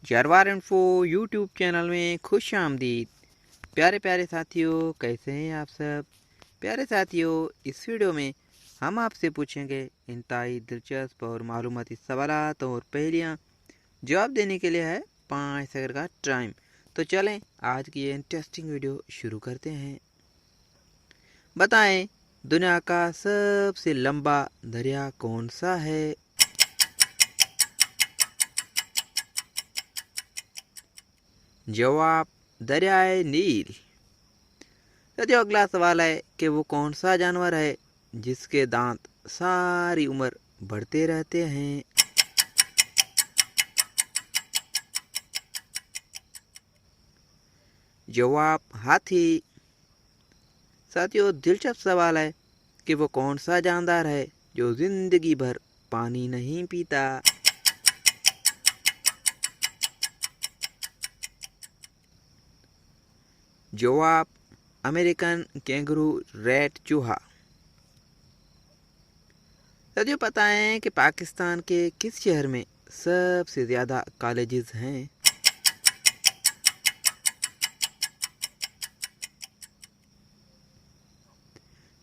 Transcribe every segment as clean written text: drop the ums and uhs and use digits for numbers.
जानवर info YouTube channel में खुश आमदीद। प्यारे प्यारे साथियों, कैसे हैं आप सब। प्यारे साथियों, इस वीडियो में हम आपसे पूछेंगे इंतहाई दिलचस्प और मालूमाती सवालात और पहेलियाँ। जवाब देने के लिए है 5 सेकंड का टाइम। तो चलें आज की ये इंटरेस्टिंग वीडियो शुरू करते हैं। बताएं, दुनिया का सबसे लंबा दरिया कौन सा है। जवाब दरियाए नील। तो अगला सवाल है कि वो कौन सा जानवर है जिसके दांत सारी उम्र बढ़ते रहते हैं। जवाब हाथी। साथियों, दिलचस्प सवाल है कि वो कौन सा जानदार है जो जिंदगी भर पानी नहीं पीता। जवाब अमेरिकन कैंगरू रेड चूहा। साथियों, पता है कि पाकिस्तान के किस शहर में सबसे ज़्यादा कॉलेजेस हैं।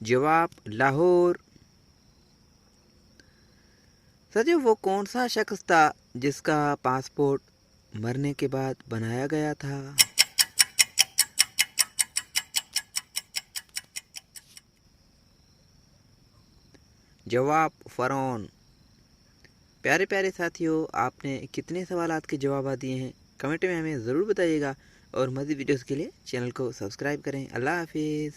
जवाब लाहौर। साथियों, वो कौन सा शख्स था जिसका पासपोर्ट मरने के बाद बनाया गया था। जवाब फरौन। प्यारे प्यारे साथियों, आपने कितने सवालात के जवाब दिए हैं कमेंट में हमें ज़रूर बताइएगा और मज़ीद वीडियोस के लिए चैनल को सब्सक्राइब करें। अल्लाह हाफिज़।